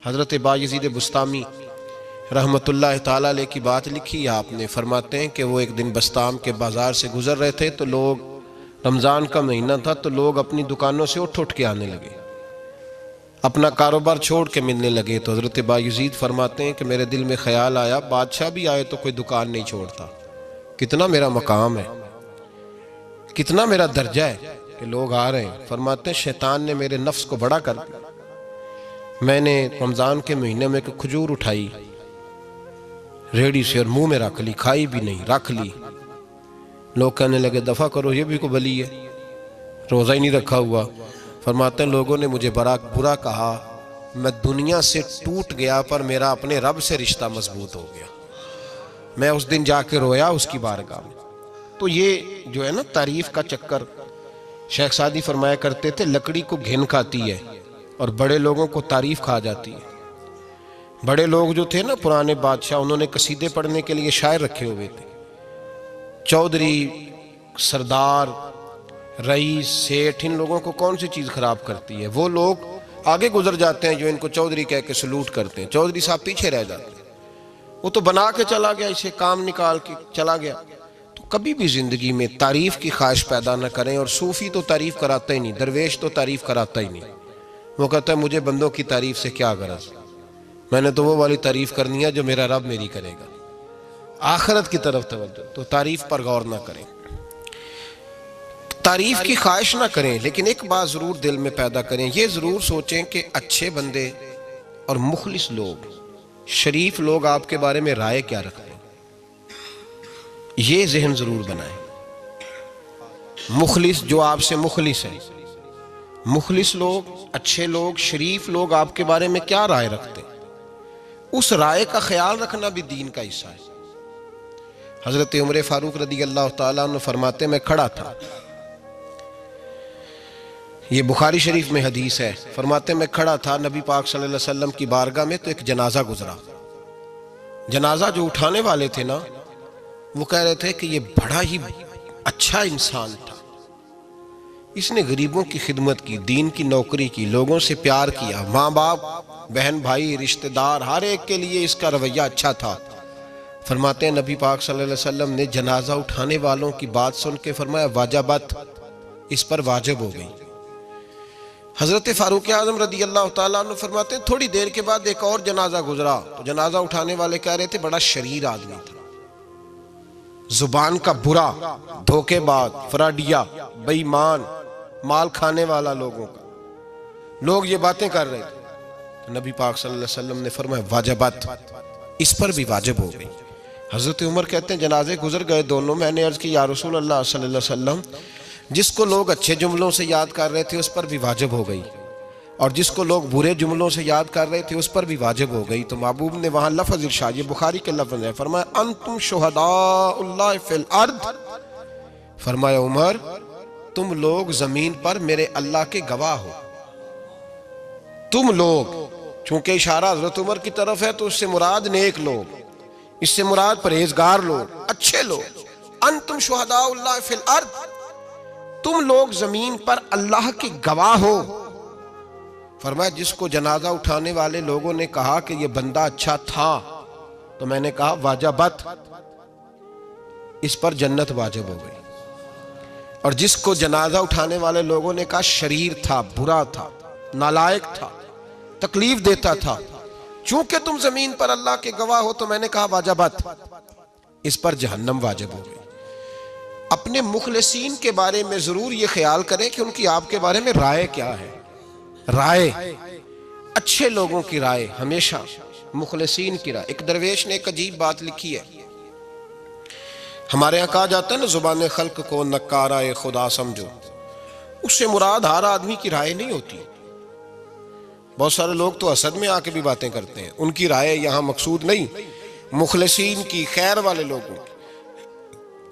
حضرت بایزید بسطامی رحمۃ اللہ تعالیٰ علیہ کی بات لکھی آپ نے، فرماتے ہیں کہ وہ ایک دن بسطام کے بازار سے گزر رہے تھے تو لوگ، رمضان کا مہینہ تھا تو لوگ اپنی دکانوں سے اٹھ کے آنے لگے، اپنا کاروبار چھوڑ کے ملنے لگے۔ تو حضرت بایزید فرماتے ہیں کہ میرے دل میں خیال آیا، بادشاہ بھی آئے تو کوئی دکان نہیں چھوڑتا، کتنا میرا مقام ہے، کتنا میرا درجہ ہے کہ لوگ آ رہے ہیں۔ فرماتے ہیں شیطان نے میرے نفس کو بڑا کر دیا، میں نے رمضان کے مہینے میں ایک کھجور اٹھائی ریڑھی سے اور منہ میں رکھ لی، کھائی بھی نہیں، رکھ لی۔ لوگ کہنے لگے دفع کرو، یہ بھی کو بلی ہے، روزہ ہی نہیں رکھا ہوا۔ فرماتے ہیں لوگوں نے مجھے برا کہا، میں دنیا سے ٹوٹ گیا پر میرا اپنے رب سے رشتہ مضبوط ہو گیا۔ میں اس دن جا کے رویا اس کی بارگاہ میں۔ تو یہ جو ہے نا تعریف کا چکر، شیخ سعدی فرمایا کرتے تھے لکڑی کو گھن کھاتی ہے اور بڑے لوگوں کو تعریف کھا جاتی ہے۔ بڑے لوگ جو تھے نا پرانے بادشاہ، انہوں نے قصیدے پڑھنے کے لیے شاعر رکھے ہوئے تھے، چودھری، سردار، رئیس، سیٹھ، ان لوگوں کو کون سی چیز خراب کرتی ہے؟ وہ لوگ آگے گزر جاتے ہیں جو ان کو چودھری کہہ کے سلوٹ کرتے ہیں، چودھری صاحب پیچھے رہ جاتے ہیں، وہ تو بنا کے چلا گیا، اسے کام نکال کے چلا گیا۔ تو کبھی بھی زندگی میں تعریف کی خواہش پیدا نہ کریں، اور صوفی تو تعریف کراتا ہی نہیں، درویش تو تعریف کراتا ہی نہیں، وہ کہتا ہے مجھے بندوں کی تعریف سے کیا غرض، میں نے تو وہ والی تعریف کرنی ہے جو میرا رب میری کرے گا۔ آخرت کی طرف توجہ، تو تعریف پر غور نہ کریں، تعریف کی خواہش نہ کریں، لیکن ایک بات ضرور دل میں پیدا کریں، یہ ضرور سوچیں کہ اچھے بندے اور مخلص لوگ، شریف لوگ آپ کے بارے میں رائے کیا رکھتے ہیں، یہ ذہن ضرور بنائیں۔ مخلص جو آپ سے مخلص ہے، مخلص لوگ، اچھے لوگ، شریف لوگ آپ کے بارے میں کیا رائے رکھتے ہیں، اس رائے کا خیال رکھنا بھی دین کا حصہ ہے۔ حضرت عمر فاروق رضی اللہ تعالیٰ عنہ فرماتے میں کھڑا تھا، یہ بخاری شریف میں حدیث ہے، فرماتے میں کھڑا تھا نبی پاک صلی اللہ علیہ وسلم کی بارگاہ میں تو ایک جنازہ گزرا۔ جنازہ جو اٹھانے والے تھے نا، وہ کہہ رہے تھے کہ یہ بڑا ہی اچھا انسان تھا، اس نے غریبوں کی خدمت کی، دین کی نوکری کی، لوگوں سے پیار کیا، ماں باپ، بہن بھائی، رشتہ دار، ہر ایک کے لیے اس کا رویہ اچھا تھا۔ فرماتے ہیں نبی پاک صلی اللہ علیہ وسلم نے جنازہ اٹھانے والوں کی بات سن کے فرمایا واجبت، اس پر واجب ہو گئی۔ حضرت فاروق اعظم رضی اللہ تعالیٰ عنہ فرماتے ہیں تھوڑی دیر کے بعد ایک اور جنازہ گزرا، تو جنازہ اٹھانے والے کہہ رہے تھے بڑا شریر آدمی تھا، زبان کا برا، دھوکے باز، فراڈیا، بے ایمان، مال کھانے والا لوگوں کا، لوگ یہ باتیں کر رہے تھے۔ نبی پاک صلی اللہ علیہ وسلم نے فرمایا واجبت، اس پر بھی واجب ہو گئی۔ حضرت عمر کہتے ہیں جنازے گزر گئے دونوں، میں نے عرض کی یا رسول اللہ صلی اللہ علیہ وسلم، جس کو لوگ اچھے جملوں سے یاد کر رہے تھے اس پر بھی واجب ہو گئی، اور جس کو لوگ برے جملوں سے یاد کر رہے تھے اس پر بھی واجب ہو گئی۔ تو محبوب نے وہاں لفظ ارشاد، یہ بخاری کے لفظ ہے، فرمایا انتم شہداء اللہ فی الارض، فرمایا عمر تم لوگ زمین پر میرے اللہ کے گواہ ہو، تم لوگ، چونکہ اشارہ حضرت عمر کی طرف ہے تو اس سے مراد نیک لوگ، اس سے مراد پرہیزگار لوگ، اچھے لوگ، انتم شہداء اللہ فی الارض، تم لوگ زمین پر اللہ کے گواہ ہو۔ فرمایا جس کو جنازہ اٹھانے والے لوگوں نے کہا کہ یہ بندہ اچھا تھا، تو میں نے کہا واجبت، اس پر جنت واجب ہو گئی، اور جس کو جنازہ اٹھانے والے لوگوں نے کہا شریر تھا، برا تھا، نالائق تھا، تکلیف دیتا تھا، چونکہ تم زمین پر اللہ کے گواہ ہو، تو میں نے کہا واجبت، اس پر جہنم واجب ہو گئی۔ اپنے مخلصین کے بارے میں ضرور یہ خیال کریں کہ ان کی آپ کے بارے میں رائے کیا ہے، رائے، اچھے لوگوں کی رائے، ہمیشہ مخلصین کی رائے۔ ایک درویش نے ایک عجیب بات لکھی ہے، ہمارے یہاں کہا جاتا ہے نا زبان خلق کو نکارہ خدا سمجھو، اس سے مراد ہر آدمی کی رائے نہیں ہوتی، بہت سارے لوگ تو حسد میں آ کے بھی باتیں کرتے ہیں، ان کی رائے یہاں مقصود نہیں، مخلصین کی، خیر والے لوگوں کی۔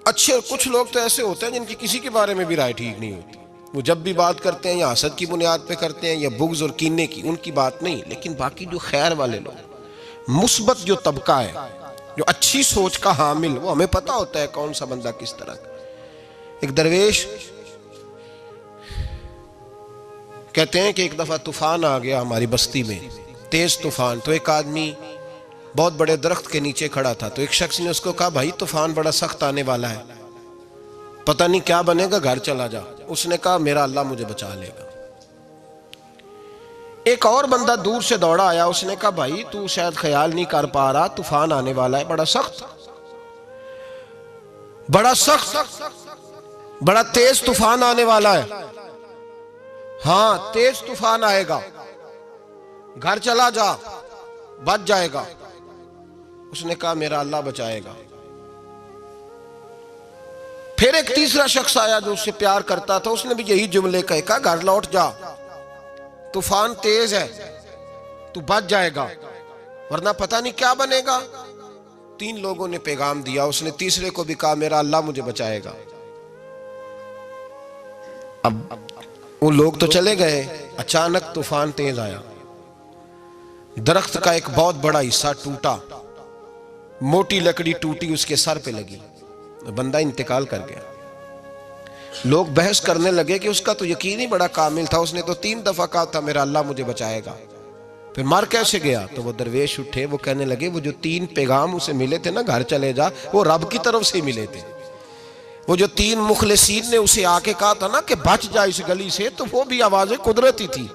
اچھے کچھ لوگ تو ایسے ہوتے ہیں جن کی کسی کے بارے میں بھی رائے ٹھیک نہیں ہوتی، وہ جب بھی بات کرتے ہیں یا حسد کی بنیاد پہ کرتے ہیں یا بغض اور کینے کی، ان کی بات نہیں، لیکن باقی جو خیر والے لوگ، مثبت جو طبقہ ہے، جو اچھی سوچ کا حامل، وہ ہمیں پتہ ہوتا ہے کون سا بندہ کس طرح کا۔ ایک درویش کہتے ہیں کہ ایک دفعہ طوفان آ گیا ہماری بستی میں، تیز طوفان. تو ایک آدمی بہت بڑے درخت کے نیچے کھڑا تھا, تو ایک شخص نے اس کو کہا بھائی طوفان بڑا سخت آنے والا ہے, پتہ نہیں کیا بنے گا, گھر چلا جا. اس نے کہا میرا اللہ مجھے بچا لے گا. ایک اور بندہ دور سے دوڑا آیا, اس نے کہا بھائی تو شاید خیال نہیں کر پا رہا, طوفان آنے والا ہے بڑا سخت, بڑا تیز طوفان آنے والا ہے. ہاں تیز طوفان آئے گا, گھر چلا جا, بچ جائے گا. اس نے کہا میرا اللہ بچائے گا. پھر ایک تیسرا شخص آیا جو اس سے پیار کرتا تھا, اس نے بھی یہی جملے کہا گھر لوٹ جا, طوفان تیز ہے, تو بچ جائے گا ورنہ پتہ نہیں کیا بنے گا. 3 لوگوں نے پیغام دیا, اس نے تیسرے کو بھی کہا میرا اللہ مجھے بچائے گا. اب وہ لوگ تو چلے گئے, اچانک طوفان تیز آیا, درخت کا ایک بہت بڑا حصہ ٹوٹا, موٹی لکڑی ٹوٹی اس کے سر پہ لگی, بندہ انتقال کر گیا. لوگ بحث کرنے لگے کہ اس کا تو یقین ہی بڑا کامل تھا, اس نے تو 3 دفعہ کہا تھا میرا اللہ مجھے بچائے گا, پھر مر کیسے گیا. تو وہ درویش اٹھے, وہ کہنے لگے وہ جو 3 پیغام اسے ملے تھے نا گھر چلے جا, وہ رب کی طرف سے ملے تھے. وہ جو 3 مخلصین نے اسے آ کے کہا تھا نا کہ بچ جا اس گلی سے, تو وہ بھی آواز قدرتی تھی,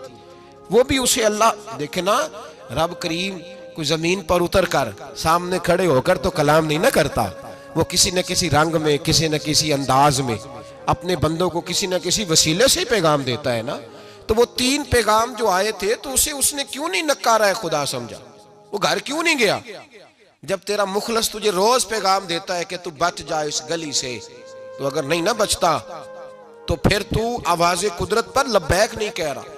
وہ بھی اسے اللہ دیکھے نا. رب کریم کوئی زمین پر اتر کر سامنے کھڑے ہو کر تو کلام نہیں نہ کرتا, وہ کسی نہ کسی رنگ میں, کسی نہ کسی انداز میں اپنے بندوں کو کسی نہ کسی وسیلے سے پیغام دیتا ہے نا. تو وہ 3 پیغام جو آئے تھے تو اسے اس نے کیوں نہیں نکارا ہے خدا سمجھا, وہ گھر کیوں نہیں گیا. جب تیرا مخلص تجھے روز پیغام دیتا ہے کہ تو بچ جا اس گلی سے, تو اگر نہیں نہ بچتا تو پھر تو آواز قدرت پر لبیک نہیں کہہ رہا.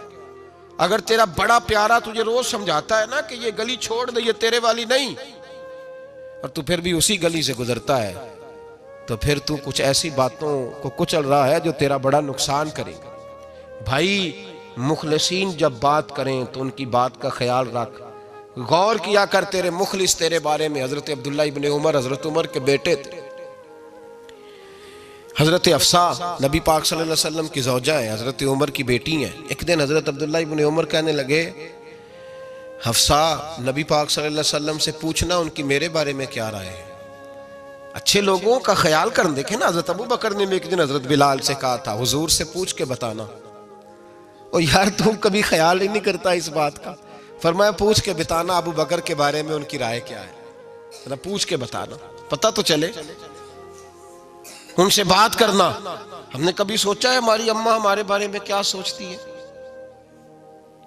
اگر تیرا بڑا پیارا تجھے روز سمجھاتا ہے نا کہ یہ گلی چھوڑ دے, یہ تیرے والی نہیں, اور تو پھر بھی اسی گلی سے گزرتا ہے, تو پھر تو کچھ ایسی باتوں کو کچل رہا ہے جو تیرا بڑا نقصان کرے گا. بھائی مخلصین جب بات کریں تو ان کی بات کا خیال رکھ, غور کیا کر. تیرے مخلص تیرے بارے میں حضرت عبداللہ ابن عمر, حضرت عمر کے بیٹے تھے. حضرت حفصہ نبی پاک صلی اللہ علیہ وسلم کی زوجہ ہے, حضرت عمر کی بیٹی ہیں. ایک دن حضرت عبداللہ ابن عمر کہنے لگے حفصہ نبی پاک صلی اللہ علیہ وسلم سے پوچھنا ان کی میرے بارے میں کیا رائے ہے. اچھے لوگوں کا خیال کر. دیکھیں نا حضرت ابو بکر نے بھی ایک دن حضرت بلال سے کہا تھا حضور سے پوچھ کے بتانا. اور یار تم کبھی خیال ہی نہیں کرتا اس بات کا. فرمایا پوچھ کے بتانا ابو بکر کے بارے میں ان کی رائے کیا ہے, پوچھ کے بتانا, پتہ تو چلے. ان سے بات کرنا. ہم نے کبھی سوچا ہے ہماری اماں ہمارے بارے میں کیا سوچتی ہے؟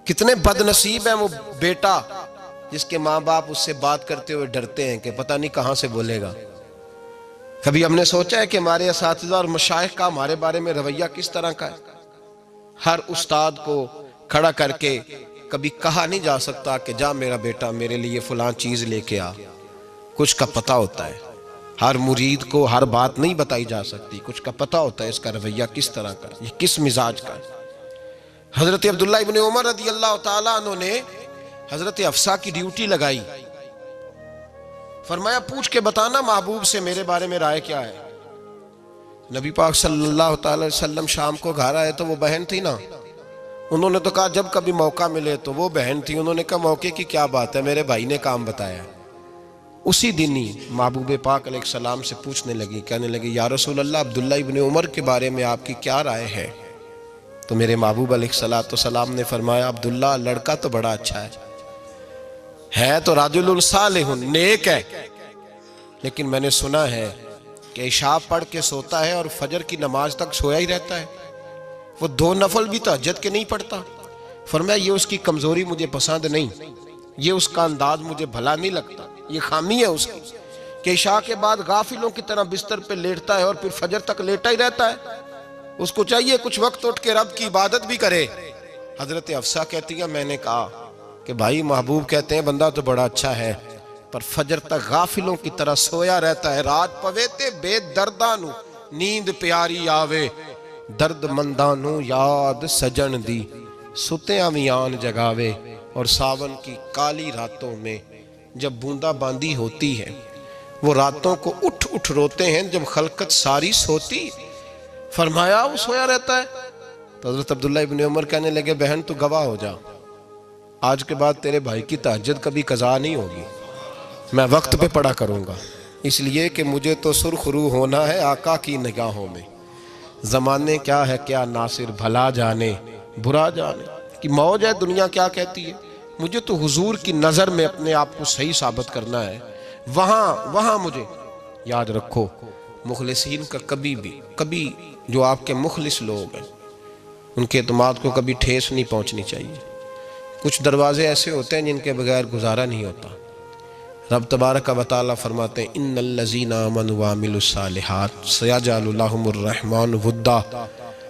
کتنے بد نصیب ہیں وہ بیٹا جس کے ماں باپ اس سے بات کرتے ہوئے ڈرتے ہیں کہ پتہ نہیں کہاں سے بولے گا. کبھی ہم نے سوچا ہے کہ ہمارے اساتذہ اور مشائخ کا ہمارے بارے میں رویہ کس طرح کا ہے؟ ہر استاد کو کھڑا کر کے کبھی کہا نہیں جا سکتا کہ جا میرا بیٹا میرے لیے فلاں چیز لے کے آ. کچھ کا پتہ ہوتا ہے. ہر مرید کو ہر بات نہیں بتائی جا سکتی, کچھ کا پتہ ہوتا ہے اس کا رویہ کس طرح کا, یہ کس مزاج کا ہے. حضرت عبداللہ ابن عمر رضی اللہ تعالیٰ عنہ نے حضرت حفصہ کی ڈیوٹی لگائی. فرمایا پوچھ کے بتانا محبوب سے میرے بارے میں رائے کیا ہے. نبی پاک صلی اللہ تعالی وسلم شام کو گھر آئے تو وہ بہن تھی نا, انہوں نے تو کہا جب کبھی موقع ملے تو وہ بہن تھی. انہوں نے کہا موقع کی کیا بات ہے, میرے بھائی نے کام بتایا. اسی دن ہی محبوب پاک علیہ السلام سے پوچھنے لگی, کہنے لگی یا رسول اللہ عبداللہ ابن عمر کے بارے میں آپ کی کیا رائے ہے. تو میرے محبوب علیہ السلام نے فرمایا عبداللہ لڑکا تو بڑا اچھا ہے تو رجل صالح نیک ہے, لیکن میں نے سنا ہے کہ عشاء پڑھ کے سوتا ہے اور فجر کی نماز تک سویا ہی رہتا ہے, وہ 2 نفل بھی تہجد کے نہیں پڑھتا. فرمایا یہ اس کی کمزوری مجھے پسند نہیں, یہ اس کا انداز مجھے بھلا نہیں لگتا, یہ خامی ہے اس کی کہ عشاء کے بعد غافلوں کی طرح بستر پہ لیٹتا ہے اور پھر فجر تک لیٹا ہی رہتا ہے. اس کو چاہیے کچھ وقت اٹھ کے رب کی عبادت بھی کرے. حضرت حفصہ کہتی ہے میں نے کہا کہ بھائی محبوب کہتے ہیں بندہ تو بڑا اچھا ہے پر فجر تک غافلوں کی طرح سویا رہتا ہے. رات پویتے بے دردانو نیند پیاری آوے, درد مندانو یاد سجن دی ستیاں میان جگاوے. اور ساون کی کالی راتوں میں جب بوندا باندی ہوتی ہے وہ راتوں کو اٹھ اٹھ روتے ہیں جب خلقت ساری سوتی. فرمایا وہ سویا رہتا ہے. تو حضرت عبداللہ ابن عمر کہنے لگے بہن تو گواہ ہو جا, آج کے بعد تیرے بھائی کی تہجد کبھی قضا نہیں ہوگی، میں وقت پہ پڑھا کروں گا، اس لیے کہ مجھے تو سرخ رو ہونا ہے آقا کی نگاہوں میں۔ زمانے کیا ہے کیا ناصر، بھلا جانے برا جانے کہ موج ہے دنیا کیا کہتی ہے، مجھے تو حضور کی نظر میں اپنے آپ کو صحیح ثابت کرنا ہے۔ وہاں مجھے یاد رکھو، مخلصین کا کبھی جو آپ کے مخلص لوگ ہیں ان کے اعتماد کو کبھی ٹھیس نہیں پہنچنی چاہیے۔ کچھ دروازے ایسے ہوتے ہیں جن کے بغیر گزارا نہیں ہوتا۔ رب تبارک و تعالیٰ فرماتے ہیں ان الذین آمنوا وعملوا الصالحات سیجعل لهم الرحمن ودا،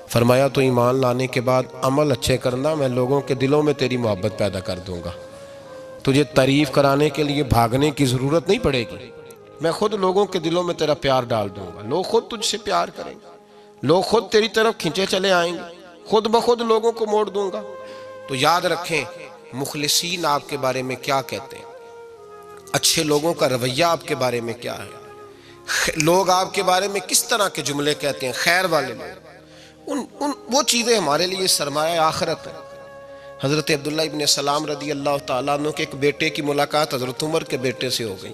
فرمایا تو ایمان لانے کے بعد عمل اچھے کرنا، میں لوگوں کے دلوں میں تیری محبت پیدا کر دوں گا۔ تجھے تعریف کرانے کے لیے بھاگنے کی ضرورت نہیں پڑے گی، میں خود لوگوں کے دلوں میں تیرا پیار ڈال دوں گا، لوگ خود تجھ سے پیار کریں گے، لوگ خود تیری طرف کھنچے چلے آئیں گے، خود بخود لوگوں کو موڑ دوں گا۔ تو یاد رکھیں مخلصین آپ کے بارے میں کیا کہتے ہیں، اچھے لوگوں کا رویہ آپ کے بارے میں کیا ہے، لوگ آپ کے بارے میں کس طرح کے جملے کہتے ہیں، خیر والے لوگ، وہ چیزیں ہمارے لیے سرمایہ آخرت ہے۔ حضرت عبداللہ ابن سلام رضی اللہ تعالیٰ عنہ کے ایک بیٹے کی ملاقات حضرت عمر کے بیٹے سے ہو گئی۔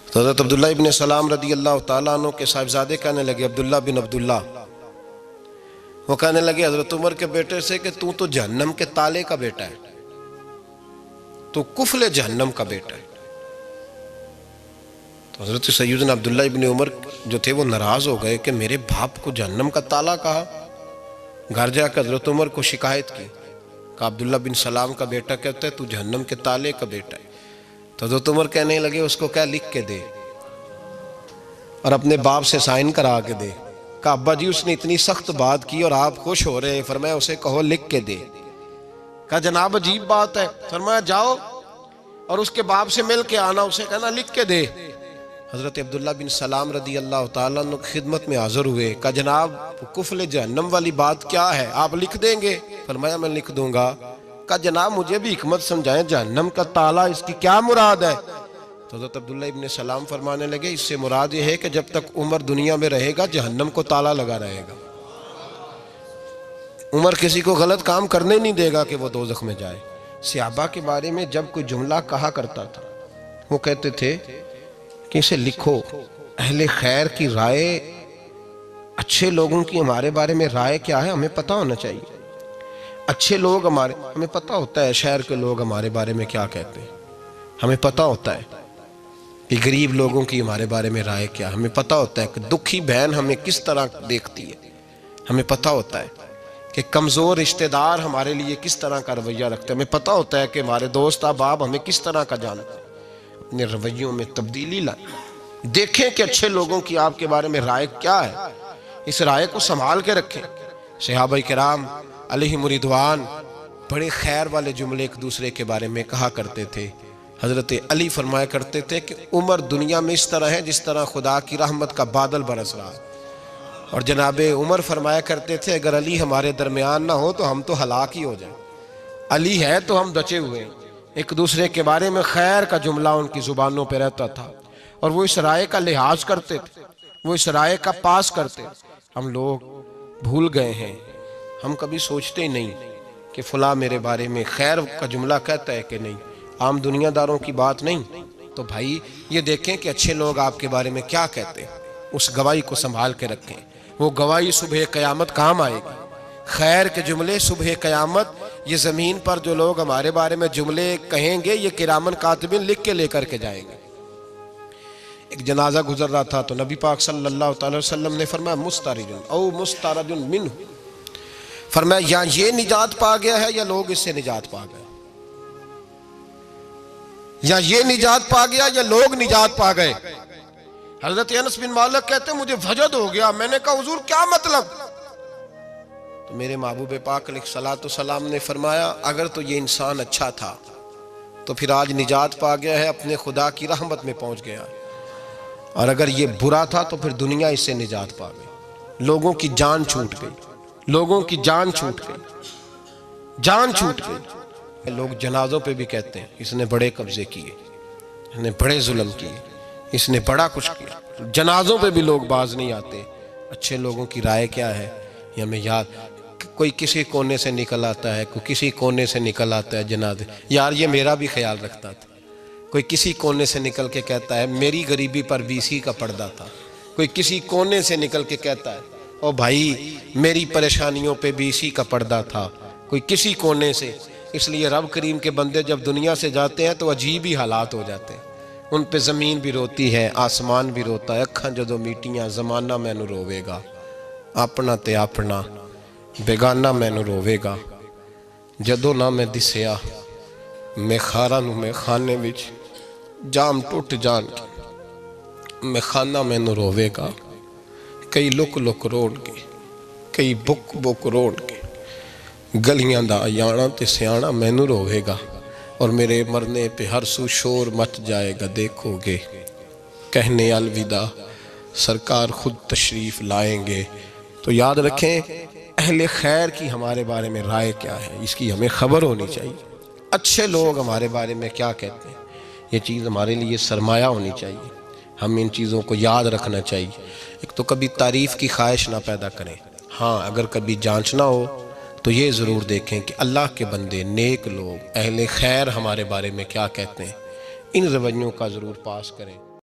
تو حضرت عبداللہ ابن سلام رضی اللہ تعالیٰ عنہ کے صاحبزادے کہنے لگے عبداللہ بن عبداللہ، وہ کہنے لگے حضرت عمر کے بیٹے سے کہ تو جہنم کے تالے کا بیٹا ہے، تو کفل جہنم کا بیٹا ہے۔ تو حضرت سیدنا عبداللہ ابن عمر جو تھے وہ ناراض ہو گئے کہ میرے باپ کو جہنم کا تالا کہا۔ گھر جا کر حضرت عمر کو شکایت کی کہ عبداللہ بن سلام کا بیٹا کہتا ہے تو جہنم کے تالے کا بیٹا ہے۔ تو حضرت عمر کہنے لگے اس کو کیا لکھ کے دے اور اپنے باپ سے سائن کرا کے دے۔ کہا ابا جی اس نے اتنی سخت بات کی اور آپ خوش ہو رہے ہیں، فرمایا اسے کہو لکھ کے دے۔ کہا جناب عجیب بات ہے، فرمایا جاؤ اور اس کے باپ سے مل کے آنا، اسے کہنا لکھ کے دے۔ حضرت عبداللہ بن سلام رضی اللہ تعالیٰ عنہ کی خدمت میں حاضر ہوئے، کہا جناب کفل جہنم والی بات کیا ہے، آپ لکھ دیں گے؟ فرمایا میں لکھ دوں گا۔ کہا جناب مجھے بھی حکمت سمجھائیں، جہنم کا تالا اس کی کیا مراد ہے؟ تو حضرت عبداللہ ابن سلام فرمانے لگے اس سے مراد یہ ہے کہ جب تک عمر دنیا میں رہے گا جہنم کو تالا لگا رہے گا، عمر کسی کو غلط کام کرنے نہیں دے گا کہ وہ دوزخ میں جائے۔ صحابہ کے بارے میں جب کوئی جملہ کہا کرتا تھا وہ کہتے تھے کہ اسے لکھو، اہل خیر کی رائے، اچھے لوگوں کی ہمارے بارے میں رائے کیا ہے ہمیں پتہ ہونا چاہیے۔ اچھے لوگ ہمیں پتہ ہوتا ہے شہر کے لوگ ہمارے بارے میں کیا کہتے ہیں، ہمیں پتہ ہوتا ہے کہ غریب لوگوں کی ہمارے بارے میں رائے کیا، ہمیں پتہ ہوتا ہے کہ دکھی بہن ہمیں کس طرح دیکھتی ہے، ہمیں پتہ ہوتا ہے کہ کمزور رشتہ دار ہمارے لیے کس طرح کا رویہ رکھتے ہیں، ہمیں پتہ ہوتا ہے کہ ہمارے دوست احباب ہمیں کس طرح کا جانتے ہیں۔ اپنے رویوں میں تبدیلی لائیں، دیکھیں کہ اچھے لوگوں کی آپ کے بارے میں رائے کیا ہے، اس رائے کو سنبھال کے رکھیں۔ صحابہ کرام علیہم رضوان بڑے خیر والے جملے ایک دوسرے کے بارے میں کہا کرتے تھے۔ حضرت علی فرمایا کرتے تھے کہ عمر دنیا میں اس طرح ہے جس طرح خدا کی رحمت کا بادل برس رہا ہے، اور جناب عمر فرمایا کرتے تھے اگر علی ہمارے درمیان نہ ہو تو ہم تو ہلاک ہی ہو جائیں، علی ہے تو ہم بچے ہوئے ہیں۔ ایک دوسرے کے بارے میں خیر کا جملہ ان کی زبانوں پہ رہتا تھا، اور وہ اس رائے کا لحاظ کرتے تھے، وہ اس رائے کا پاس کرتے۔ ہم لوگ بھول گئے ہیں، ہم کبھی سوچتے ہی نہیں کہ فلاں میرے بارے میں خیر کا جملہ کہتا ہے کہ نہیں، عام دنیا داروں کی بات نہیں۔ تو بھائی یہ دیکھیں کہ اچھے لوگ آپ کے بارے میں کیا کہتے ہیں، اس گواہی کو سنبھال کے رکھیں، وہ گواہی صبح قیامت کام آئے گی۔ خیر کے جملے صبح قیامت، یہ زمین پر جو لوگ ہمارے بارے میں جملے کہیں گے یہ کرامن کاتبین لکھ کے لے کر کے جائیں گے۔ ایک جنازہ گزر رہا تھا تو نبی پاک صلی اللہ تعالی وسلم نے فرمایا مسترج او مسترج منہ، فرمایا یا یہ نجات پا گیا ہے یا لوگ اس سے نجات پا گئے، یا یہ نجات پا گیا یا لوگ نجات پا گئے۔ حضرت انس بن مالک کہتے ہیں مجھے وجد ہو گیا، میں نے کہا حضور کیا مطلب؟ تو میرے محبوب پاک علیہ الصلوۃ والسلام نے فرمایا اگر تو یہ انسان اچھا تھا تو پھر آج نجات پا گیا ہے، اپنے خدا کی رحمت میں پہنچ گیا، اور اگر یہ برا تھا تو پھر دنیا اس سے نجات پا گئی۔ لوگوں کی جان چھوٹ گئی، لوگوں کی جان چھوٹ گئی، جان چھوٹ گئی۔ لوگ جنازوں پہ بھی کہتے ہیں اس نے بڑے قبضے کیے، اس نے بڑے ظلم کیے، اس نے بڑا کچھ کیا۔ جنازوں پہ بھی لوگ باز نہیں آتے۔ اچھے لوگوں کی رائے کیا ہے یہ ہمیں یاد، کوئی کسی کونے سے نکل آتا ہے، کوئی کسی کونے سے نکل آتا ہے جنازے. یار یہ میرا بھی خیال رکھتا تھا. کوئی کسی کونے سے نکل کے کہتا ہے میری غریبی پر BC کا پردہ تھا. کوئی کسی کونے سے نکل کے کہتا ہے او بھائی میری پریشانیوں پہ BC کا پردہ تھا. کوئی کسی کونے سے. اس لیے رب کریم کے بندے جب دنیا سے جاتے ہیں تو عجیب ہی حالات ہو جاتے ہیں. ان پہ زمین بھی روتی ہے، آسمان بھی روتا ہے. اکھاں جدو میٹیاں زمانہ مینوں روے گا، اپنا تے اپنا بیگانہ مینوں روے گا. جدو نہ میں دسیا میں خاراں نوں میں خانے وچ جام ٹوٹ جان کے میں خانہ مینوں روے گا. کئی لک لک روڑ کے، کئی بک بک روڑ کے گلیاں دا یانا تے سیانا مینوں روے گا. اور میرے مرنے پہ ہر سو شور مچ جائے گا. دیکھو گے کہنے الوداع سرکار خود تشریف لائیں گے. تو یاد رکھیں اہل خیر کی ہمارے بارے میں رائے کیا ہے، اس کی ہمیں خبر ہونی چاہیے. اچھے لوگ ہمارے بارے میں کیا کہتے ہیں، یہ چیز ہمارے لیے سرمایہ ہونی چاہیے. ہم ان چیزوں کو یاد رکھنا چاہیے. ایک تو کبھی تعریف کی خواہش نہ پیدا کریں. ہاں اگر کبھی جانچنا ہو تو یہ ضرور دیکھیں کہ اللہ کے بندے، نیک لوگ، اہل خیر ہمارے بارے میں کیا کہتے ہیں. ان رویوں کا ضرور پاس کریں.